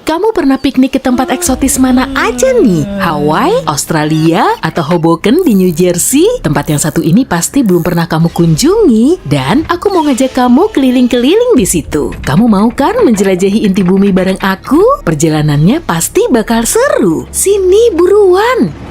Kamu pernah piknik ke tempat eksotis mana aja nih? Hawaii, Australia, atau Hoboken di New Jersey? Tempat yang satu ini pasti belum pernah kamu kunjungi. Dan aku mau ngajak kamu keliling-keliling di situ. Kamu mau kan menjelajahi inti bumi bareng aku? Perjalanannya pasti bakal seru. Sini buruan!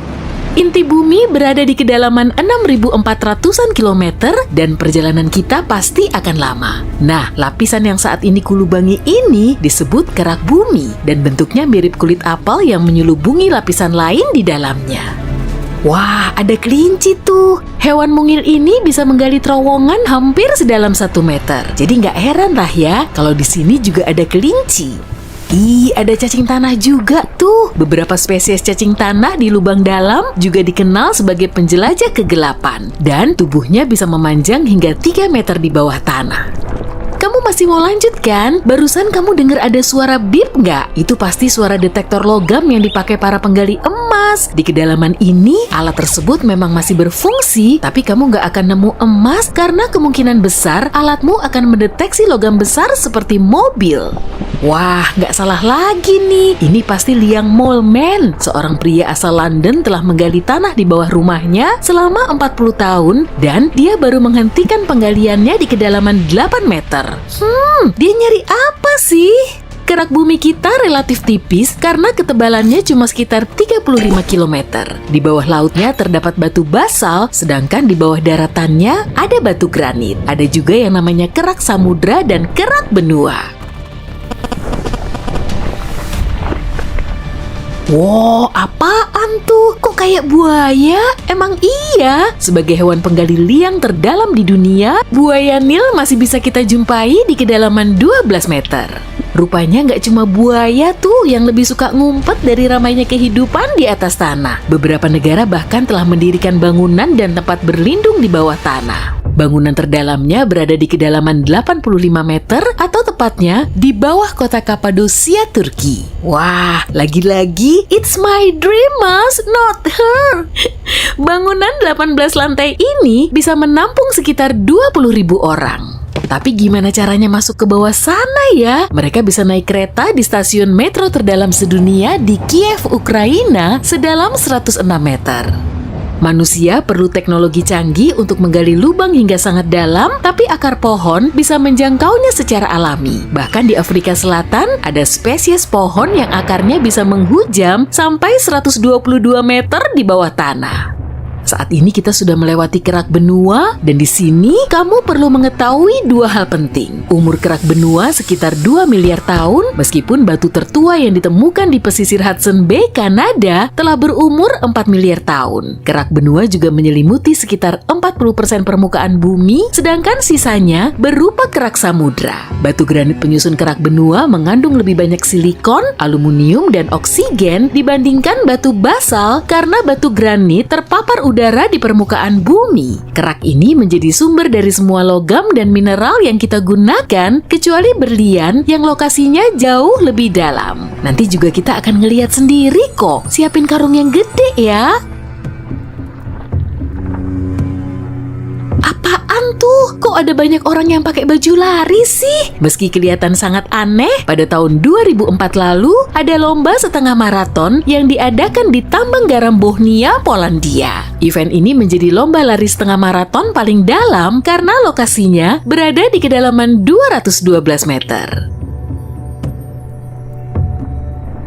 Inti bumi berada di kedalaman 6.400-an kilometer dan perjalanan kita pasti akan lama. Nah, lapisan yang saat ini kulubangi ini disebut kerak bumi dan bentuknya mirip kulit apel yang menyelubungi lapisan lain di dalamnya. Wah, ada kelinci tuh. Hewan mungil ini bisa menggali terowongan hampir sedalam 1 meter. Jadi nggak heran lah ya kalau di sini juga ada kelinci. Ada cacing tanah juga tuh. Beberapa spesies cacing tanah di lubang dalam juga dikenal sebagai penjelajah kegelapan. Dan tubuhnya bisa memanjang hingga 3 meter di bawah tanah. Kamu masih mau lanjut kan? Barusan kamu dengar ada suara bip nggak? Itu pasti suara detektor logam yang dipakai para penggali emas. Di kedalaman ini, alat tersebut memang masih berfungsi, tapi kamu nggak akan nemu emas karena kemungkinan besar alatmu akan mendeteksi logam besar seperti mobil. Wah, nggak salah lagi nih. Ini pasti Liang Moleman, seorang pria asal London telah menggali tanah di bawah rumahnya selama 40 tahun dan dia baru menghentikan penggaliannya di kedalaman 8 meter. Dia nyari apa sih? Kerak bumi kita relatif tipis karena ketebalannya cuma sekitar 35 km. Di bawah lautnya terdapat batu basal, sedangkan di bawah daratannya ada batu granit. Ada juga yang namanya kerak samudra dan kerak benua. Wow, apaan tuh? Kok kayak buaya? Emang iya? Sebagai hewan penggali liang terdalam di dunia, buaya Nil masih bisa kita jumpai di kedalaman 12 meter. Rupanya nggak cuma buaya tuh yang lebih suka ngumpet dari ramainya kehidupan di atas tanah. Beberapa negara bahkan telah mendirikan bangunan dan tempat berlindung di bawah tanah. Bangunan terdalamnya berada di kedalaman 85 meter atau tepatnya di bawah kota Kapadosia, Turki. Wah, lagi-lagi it's my dream, mas, not her. Bangunan 18 lantai ini bisa menampung sekitar 20.000 orang. Tapi gimana caranya masuk ke bawah sana ya? Mereka bisa naik kereta di stasiun metro terdalam sedunia di Kiev, Ukraina sedalam 106 meter. Manusia perlu teknologi canggih untuk menggali lubang hingga sangat dalam, tapi akar pohon bisa menjangkaunya secara alami. Bahkan di Afrika Selatan, ada spesies pohon yang akarnya bisa menghujam sampai 122 meter di bawah tanah. Saat ini kita sudah melewati kerak benua dan di sini kamu perlu mengetahui 2 hal penting. Umur kerak benua sekitar 2 miliar tahun, meskipun batu tertua yang ditemukan di pesisir Hudson Bay, Kanada telah berumur 4 miliar tahun. Kerak benua juga menyelimuti sekitar 40% permukaan bumi, sedangkan sisanya berupa kerak samudra. Batu granit penyusun kerak benua mengandung lebih banyak silikon, aluminium, dan oksigen dibandingkan batu basal karena batu granit terpapar udara di permukaan bumi. Kerak ini menjadi sumber dari semua logam dan mineral yang kita gunakan, kecuali berlian yang lokasinya jauh lebih dalam. Nanti juga kita akan ngelihat sendiri kok. Siapin karung yang gede ya. Apaan tuh? Kok ada banyak orang yang pakai baju lari sih? Meski kelihatan sangat aneh, pada tahun 2004 lalu ada lomba setengah maraton yang diadakan di tambang garam Bohnia, Polandia. Event ini menjadi lomba lari setengah maraton paling dalam karena lokasinya berada di kedalaman 212 meter.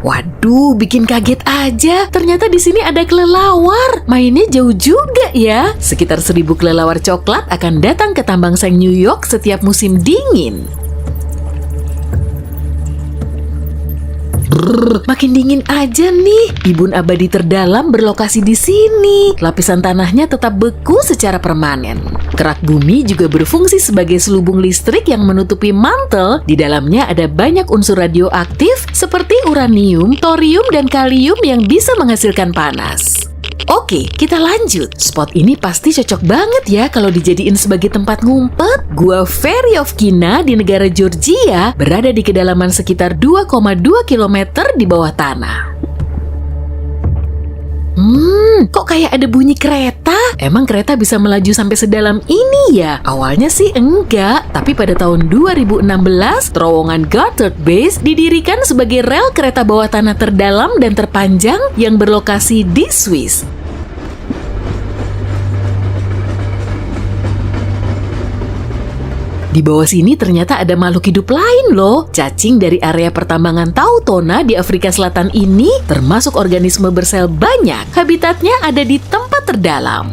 Waduh, bikin kaget aja. Ternyata di sini ada kelelawar. Mainnya jauh juga ya. Sekitar 1.000 kelelawar coklat akan datang ke tambang seng New York setiap musim dingin. Makin dingin aja nih. Bibun abadi terdalam berlokasi di sini. Lapisan tanahnya tetap beku secara permanen. Kerak bumi juga berfungsi sebagai selubung listrik yang menutupi mantel. Di dalamnya ada banyak unsur radioaktif seperti uranium, thorium, dan kalium yang bisa menghasilkan panas. Oke, kita lanjut. Spot ini pasti cocok banget ya kalau dijadiin sebagai tempat ngumpet. Gua Veryovkina di negara Georgia berada di kedalaman sekitar 2,2 km di bawah tanah. Kok kayak ada bunyi kereta? Emang kereta bisa melaju sampai sedalam ini ya? Awalnya sih enggak, tapi pada tahun 2016, terowongan Gotthard Base didirikan sebagai rel kereta bawah tanah terdalam dan terpanjang yang berlokasi di Swiss. Di bawah sini ternyata ada makhluk hidup lain loh. Cacing dari area pertambangan Tautona di Afrika Selatan ini termasuk organisme bersel banyak. Habitatnya ada di tempat terdalam.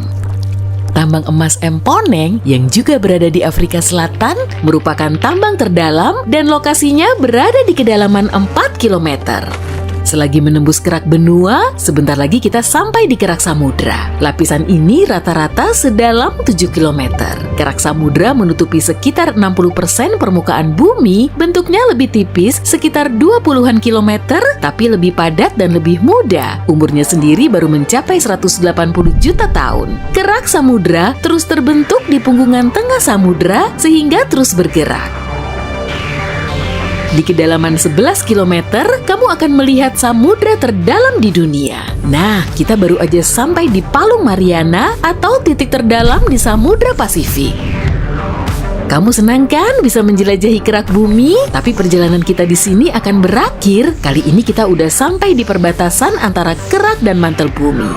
Tambang emas Emponeng yang juga berada di Afrika Selatan merupakan tambang terdalam dan lokasinya berada di kedalaman 4 km. Selagi menembus kerak benua, sebentar lagi kita sampai di kerak samudra. Lapisan ini rata-rata sedalam 7 km. Kerak samudra menutupi sekitar 60% permukaan bumi, bentuknya lebih tipis, sekitar 20-an kilometer, tapi lebih padat dan lebih muda. Umurnya sendiri baru mencapai 180 juta tahun. Kerak samudra terus terbentuk di punggungan tengah samudra sehingga terus bergerak. Di kedalaman 11 km, kamu akan melihat samudra terdalam di dunia. Nah, kita baru aja sampai di Palung Mariana atau titik terdalam di Samudra Pasifik. Kamu senang kan bisa menjelajahi kerak bumi? Tapi perjalanan kita di sini akan berakhir. Kali ini kita udah sampai di perbatasan antara kerak dan mantel bumi.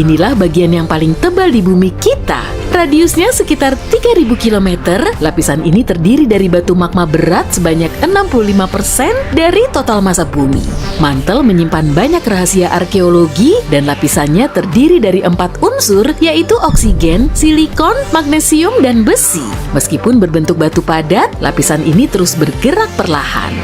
Inilah bagian yang paling tebal di bumi kita. Radiusnya sekitar 3.000 km, lapisan ini terdiri dari batu magma berat sebanyak 65% dari total massa bumi. Mantel menyimpan banyak rahasia arkeologi dan lapisannya terdiri dari 4 unsur yaitu oksigen, silikon, magnesium, dan besi. Meskipun berbentuk batu padat, lapisan ini terus bergerak perlahan.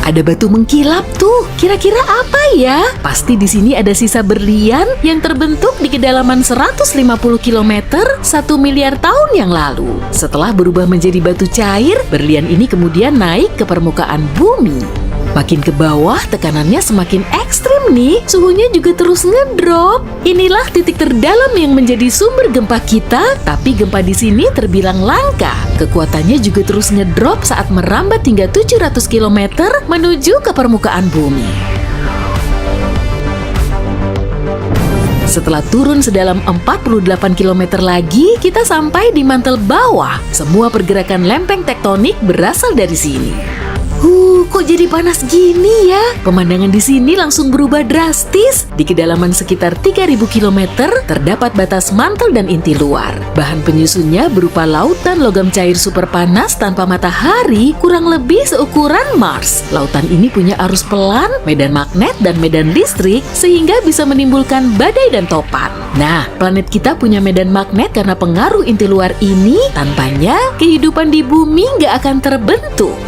Ada batu mengkilap tuh. Kira-kira apa ya? Pasti di sini ada sisa berlian yang terbentuk di kedalaman 150 km 1 miliar tahun yang lalu. Setelah berubah menjadi batu cair, berlian ini kemudian naik ke permukaan bumi. Makin ke bawah, tekanannya semakin ekstrim nih. Suhunya juga terus ngedrop. Inilah titik terdalam yang menjadi sumber gempa kita, tapi gempa di sini terbilang langka. Kekuatannya juga terus ngedrop saat merambat hingga 700 km menuju ke permukaan bumi. Setelah turun sedalam 48 km lagi, kita sampai di mantel bawah. Semua pergerakan lempeng tektonik berasal dari sini. Kok jadi panas gini ya? Pemandangan di sini langsung berubah drastis. Di kedalaman sekitar 3.000 km terdapat batas mantel dan inti luar. Bahan penyusunnya berupa lautan logam cair super panas tanpa matahari, kurang lebih seukuran Mars. Lautan ini punya arus pelan, medan magnet, dan medan listrik sehingga bisa menimbulkan badai dan topan. Nah, planet kita punya medan magnet karena pengaruh inti luar ini. Tanpanya, kehidupan di bumi nggak akan terbentuk.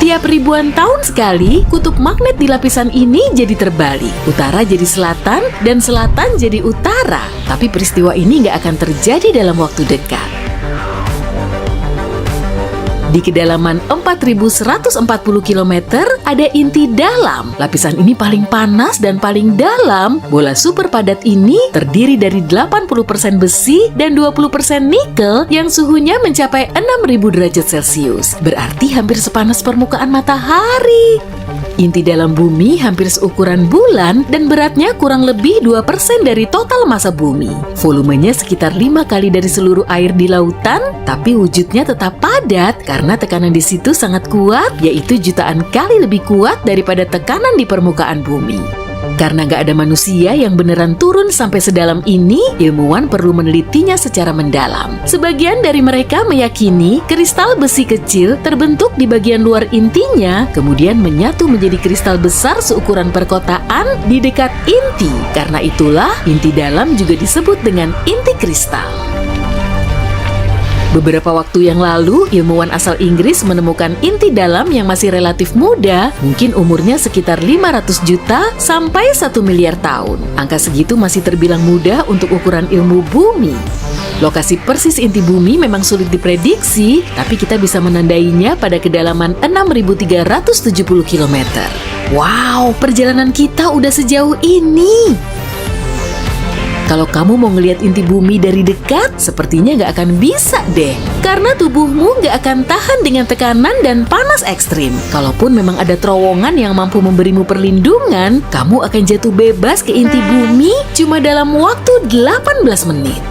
Tiap ribuan tahun sekali, kutub magnet di lapisan ini jadi terbalik. Utara jadi selatan, dan selatan jadi utara. Tapi peristiwa ini nggak akan terjadi dalam waktu dekat. Di kedalaman 4.140 km, ada inti dalam. Lapisan ini paling panas dan paling dalam. Bola super padat ini terdiri dari 80% besi dan 20% nikel yang suhunya mencapai 6.000 derajat Celcius. Berarti hampir sepanas permukaan matahari. Inti dalam bumi hampir seukuran bulan dan beratnya kurang lebih 2% dari total massa bumi. Volumenya sekitar 5 kali dari seluruh air di lautan, tapi wujudnya tetap padat karena tekanan di situ sangat kuat, yaitu jutaan kali lebih kuat daripada tekanan di permukaan bumi. Karena nggak ada manusia yang beneran turun sampai sedalam ini, ilmuwan perlu menelitinya secara mendalam. Sebagian dari mereka meyakini kristal besi kecil terbentuk di bagian luar intinya, kemudian menyatu menjadi kristal besar seukuran perkotaan di dekat inti. Karena itulah, inti dalam juga disebut dengan inti kristal. Beberapa waktu yang lalu, ilmuwan asal Inggris menemukan inti dalam yang masih relatif muda, mungkin umurnya sekitar 500 juta sampai 1 miliar tahun. Angka segitu masih terbilang muda untuk ukuran ilmu bumi. Lokasi persis inti bumi memang sulit diprediksi, tapi kita bisa menandainya pada kedalaman 6.370 km. Wow, perjalanan kita udah sejauh ini. Kalau kamu mau ngelihat inti bumi dari dekat, sepertinya nggak akan bisa deh. Karena tubuhmu nggak akan tahan dengan tekanan dan panas ekstrim. Kalaupun memang ada terowongan yang mampu memberimu perlindungan, kamu akan jatuh bebas ke inti bumi cuma dalam waktu 18 menit.